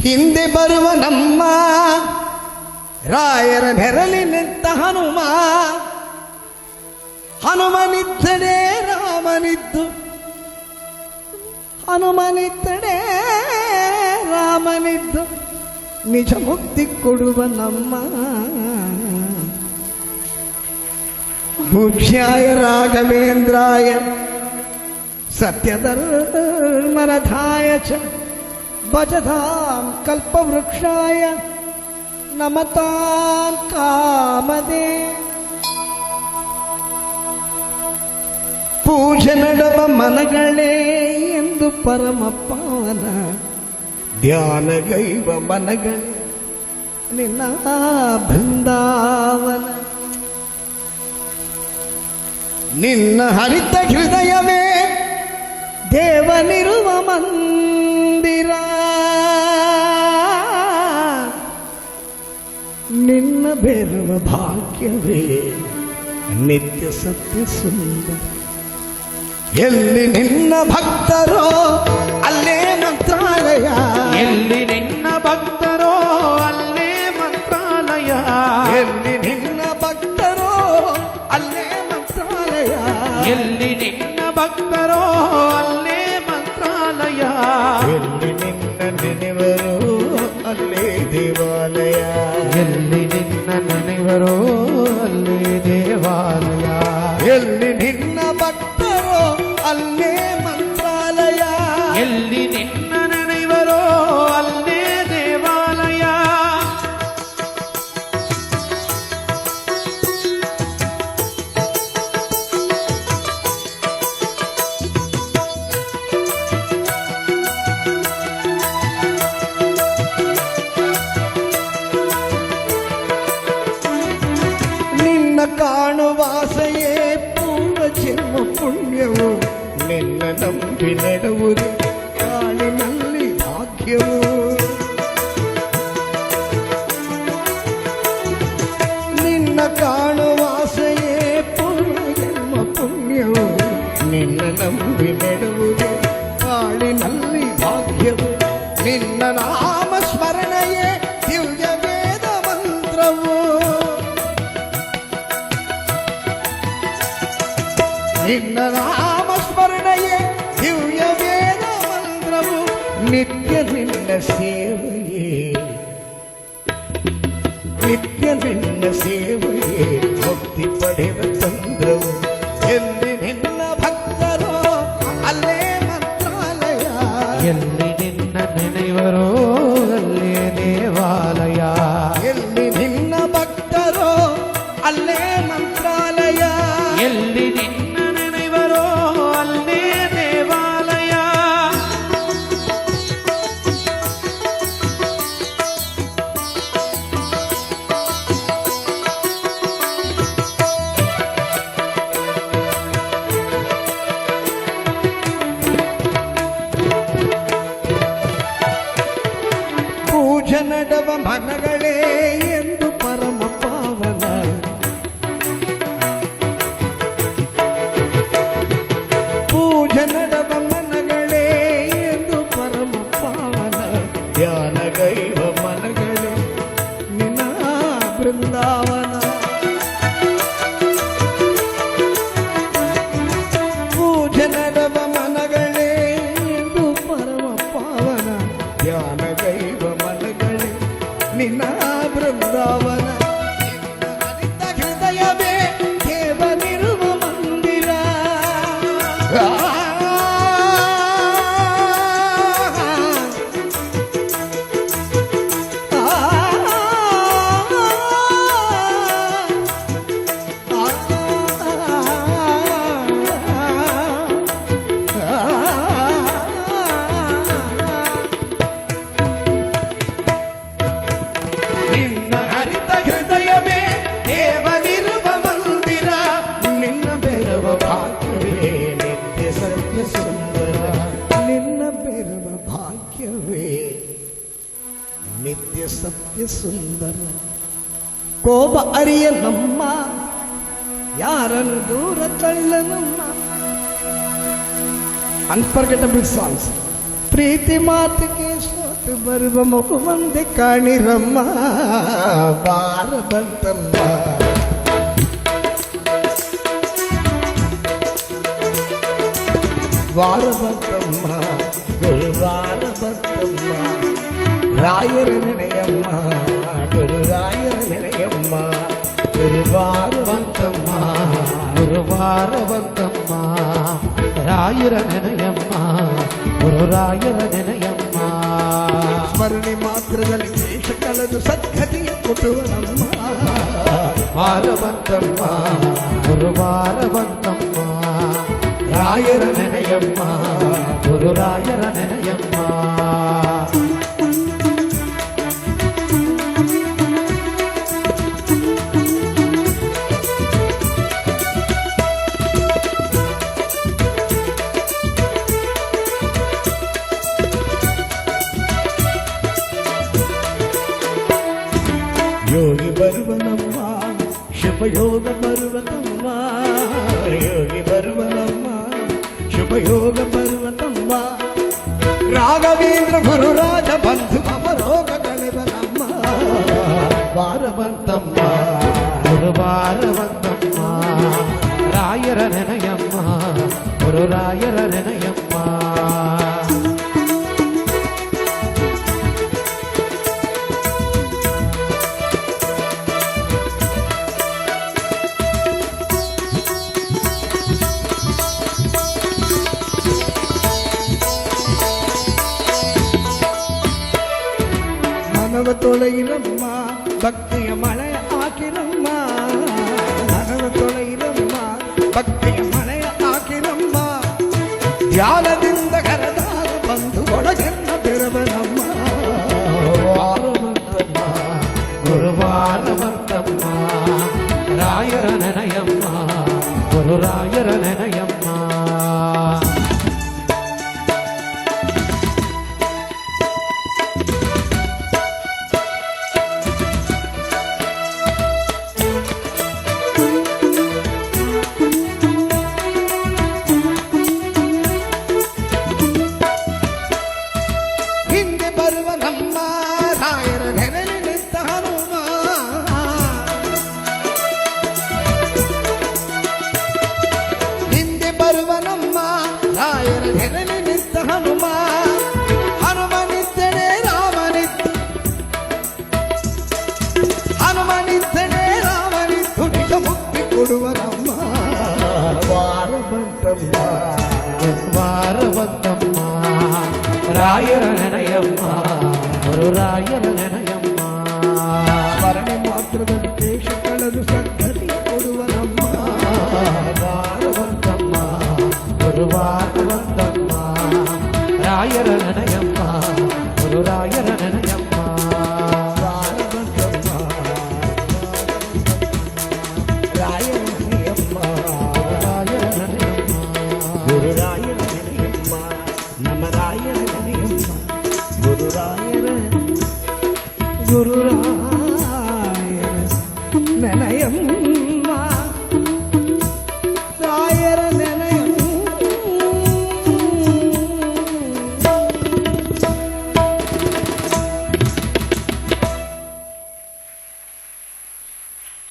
ಹಿಂದೆ ಬರುವ ನಮ್ಮ ರಾಯರ ನೆರಳಿನಿಂದ ಹನುಮನಿದ್ದಡೆ ರಾಮನಿದ್ದು, ಹನುಮನಿದ್ದಡೆ ರಾಮನಿದ್ದು ನಿಜ ಮುಕ್ತಿ ಕೊಡುವ ನಮ್ಮ ಮುಖ್ಯಾಯ ರಾಘವೇಂದ್ರಾಯ ಸತ್ಯಧರ್ಮರಥಾಯ ಚ ಭಜತಾಂ ಕಲ್ಪವೃಕ್ಷಾಯ ನಮತಾಂ ಕಾಮದೇ. ಪೂಜೆ ನಡವ ಮನಗಳೇ ಎಂದು ಪರಮ ಪಾವನ ಧ್ಯಾನಗೈವ ಮನಗಳೇ ನಿನ್ನ ಬೃಂದಾವನ. ನಿನ್ನ ಹರಿತ ಹೃದಯವೇ ದೇವನಿರುವ ಮಂದಿರ, ನಿನ್ನ ಬೇರುವ ಭಾಗ್ಯವೇ ನಿತ್ಯ ಸತ್ಯ ಸುಂದರ. ಎಲ್ಲಿ ನಿನ್ನ ಭಕ್ತರೋ ಅಲ್ಲೇ ಮಂತ್ರಾಲಯ, ಎಲ್ಲಿ ನಿನ್ನ ಭಕ್ತರೋ ಅಲ್ಲೇ ಮಂತ್ರಾಲಯ, ಎಲ್ಲಿ ನಿನ್ನ ಭಕ್ತರೋ ಅಲ್ಲೇ ಮಂತ್ರಾಲಯ, ಎಲ್ಲಿ ನಿನ್ನ ಭಕ್ತರೋ ಅಲ್ಲೇ ಮಂತ್ರಾಲಯ, ಎಲ್ಲಿ ನಿನ್ನ ನೆನೆವರು ಅಲ್ಲೇ ದೇವಾಲಯ, ಎಲ್ಲಿ ನಿನ್ನ ನೆನೆವರೋ ಅಲ್ಲೇ ದೇವಾಲಯ, ಎಲ್ಲಿ ನಿನ್ನ ಭಕ್ತರೋ ಅಲ್ಲೇ ಮಂತ್ರಾಲಯ, ಎಲ್ಲಿ ನಿನ್ನ ನೆನೆವರೋ ಅಲ್ಲೇ ದೇವಾಲಯ. ನಿನ್ನ ಕಾಣುವಾಸೆಯೇ ಪೂರ್ವ ಜನ್ಮ ಪುಣ್ಯವು, ನಿನ್ನ ನಂಬಿ ನೆಡುವುದು ಕಾಳಿನಲ್ಲಿ ಭಾಗ್ಯವು. ನಿನ್ನ ಕಾಣುವಾಸೆಯೇ ಪೂರ್ವ ಜನ್ಮ ಪುಣ್ಯವು, ನಿನ್ನ ನಂಬಿ ನೆಡುವುದು ಕಾಳಿನಲ್ಲಿ ಭಾಗ್ಯವು. ನಿನ್ನ ನಾಮ ಸ್ಮರಣೆಯೇ ದಿವ್ಯ ವೇದ ಮಂತ್ರವು, ನಿನ್ನ ನಾಮ ಸ್ಮರಣೆಯೇ ದಿವ್ಯ ವೇದ ಮಂತ್ರವು. ನಿತ್ಯ ನಿನ್ನ ಸೇವೆಯೇ, ನಿತ್ಯ ನಿನ್ನ ಸೇವೆಯೇ ಮುಕ್ತಿ ಪಡೆವ ಚಂದ್ರವು. ಎಲ್ಲಿ ನಿನ್ನ ಭಕ್ತರೋ ಅಲ್ಲೇ ಮಂತ್ರಾಲಯ, ಎಲ್ಲಿ ನಿನ್ನ ನೆನೆವರೋ ಅಲ್ಲೇ ದೇವಾಲಯ, ಎಲ್ಲಿ ನಿನ್ನ ಭಕ್ತರೋ ಅಲ್ಲೇ ಮಂತ್ರಾಲಯ, ಎಲ್ಲಿ ನಿನ್ನ ನೆನೆವರೋ ಅಲ್ಲೇ ದೇವಾಲಯ. ಪೂಜೆ ನಡವ ಮನಗಳೇ ಎಂದು ಪರಮ ಪಾವನ, ಪೂಜೆ ನಡವ ಮನಗಳೇ ಎಂದು ಪರಮ ಪಾವನ ಧ್ಯಾನಗೈವ ಮನಗಳೇ ನಿನ್ನ ಬೃಂದಾವನ. ಪೂಜೆ ನಡವ ಮನಗಳೇ ಎಂದು ಪರಮ ಪಾವನ ಧ್ಯಾನಗೈವ ಮನಗಳೇ ನಿನ್ನ ಬೃಂದಾವನ. ನಿನ್ನ ಹರಿತ ಹೃದಯವೇ ದೇವನಿರುವ ಮಂದಿರ, ನಿನ್ನ ಹರಿತ ಹೃದಯವೇ ದೇವನಿರುವ ಮಂದಿರ, ನಿನ್ನ ಬೆರವ ಭಾಗ್ಯವೇ ನಿತ್ಯ ಸತ್ಯ ಸುಂದರ, ನಿನ್ನ ಬೆರವ ಭಾಗ್ಯವೇ ನಿತ್ಯ ಸತ್ಯ ಸುಂದರ. ಕೋಪ ಅರಿಯ ನಮ್ಮ ಯಾರನ್ನು ದೂರ ತಳ್ಳನಮ್ಮ. Unforgettable songs. ಪ್ರೀತಿ ಮಾತಿಗೆ ಸೋತ ಬಿಟ್ಟು ಬರುವ ಮಗುವಂದೆ ಕಾಣಿರಮ್ಮ ಬಾರ ಬಂತಮ್ಮ ವಾರ ಬಂತಮ್ಮ ಗುರುವಾರ ಬಂತಮ್ಮ ರಾಯರ ನೆನೆಯಮ್ಮ ಗುರುರಾಯರ ನೆನೆಯಮ್ಮ ಗುರುವಾರ ಬಂತಮ್ಮ ಗುರುವಾರ ಬಂತಮ್ಮ ರಾಯರ ನೆನೆಯಮ್ಮ ಗುರುರಾಯರ ನೆನೆಯಮ್ಮ ಸ್ಮರಣೆ ಮಾತ್ರದಲ್ಲಿ ದೇಶ ಕಳೆದು ಸದ್ಗತಿಯ ಕೊಟ್ಟುವನಮ್ಮ ವಾರ ಬಂತಮ್ಮ ಗುರುವಾರ ಬಂತಮ್ಮ ರಾಯರ ನೆನೆಯಮ್ಮ ಗುರುರಾಯರ ನೆನೆಯಮ್ಮ ಯೋಗಿ ಬರುವನಮ್ಮ ಶುಭಯೋಗ ಬರುವನಮ್ಮ ಯೋಗಿ ಬರುವನಮ್ಮ ಶುಭಯೋಗ ಬರುವನಮ್ಮ ರಾಘವೇಂದ್ರ ಗುರುರಾಜ ಬಂಧು ಅಮರೋಗ ಕಳೆವನಮ್ಮ ವಾರ ಬಂತಮ್ಮ ಗುರುವಾರ ಬಂತಮ್ಮ ರಾಯರ ನೆನೆಯಮ್ಮ ಗುರುರಾಯರ ನೆನೆಯಮ್ಮ ಮನವ ತೊಳೆಯಿರಮ್ಮ ಭಕ್ತಿಯ ಮಳೆಯ ಹಾಕಿರಮ್ಮ ಮನವ ತೊಳೆಯಿರಮ್ಮ ಭಕ್ತಿಯ ಮಳೆಯ ಹಾಕಿರಮ್ಮ ಧ್ಯಾನದಿಂದ ಕರೆದಾಗ ಬಂದು ಒಳಗೆನ್ನ ಬೆರವನಮ್ಮ ವಾರ ಬಂತಮ್ಮ ಗುರುವಾರ ಬಂತಮ್ಮ ರಾಯರ ನೆನೆಯಮ್ಮ ಗುರುರಾಯರ ನೆನೆಯಮ್ಮ ಹಿಂದೆ ಬರುವ ನಮ್ಮ ರಾಯರ ನೆರಳಿ ನಿಂತ ಹನುಮ ಹಿಂದೆ ಬರುವ ನಮ್ಮ ರಾಯರ ನೆರಳಿ ನಿಂತ ಹನುಮ ಹನುಮನಿದ್ದನೆ ರಾಮನಿದ್ದು ಹನುಮನಿದ್ದನೆ ರಾಮನಿದ್ದು ನಿಜ ಮುಕ್ತಿ ಕೊಡುವ ನಮ್ಮ ವಾರ ಬಂತಮ್ಮ ವಾರ ಬಂತಮ್ಮ ರಾಯರ ನೆನೆಯಮ್ಮ ಗುರುರಾಯರ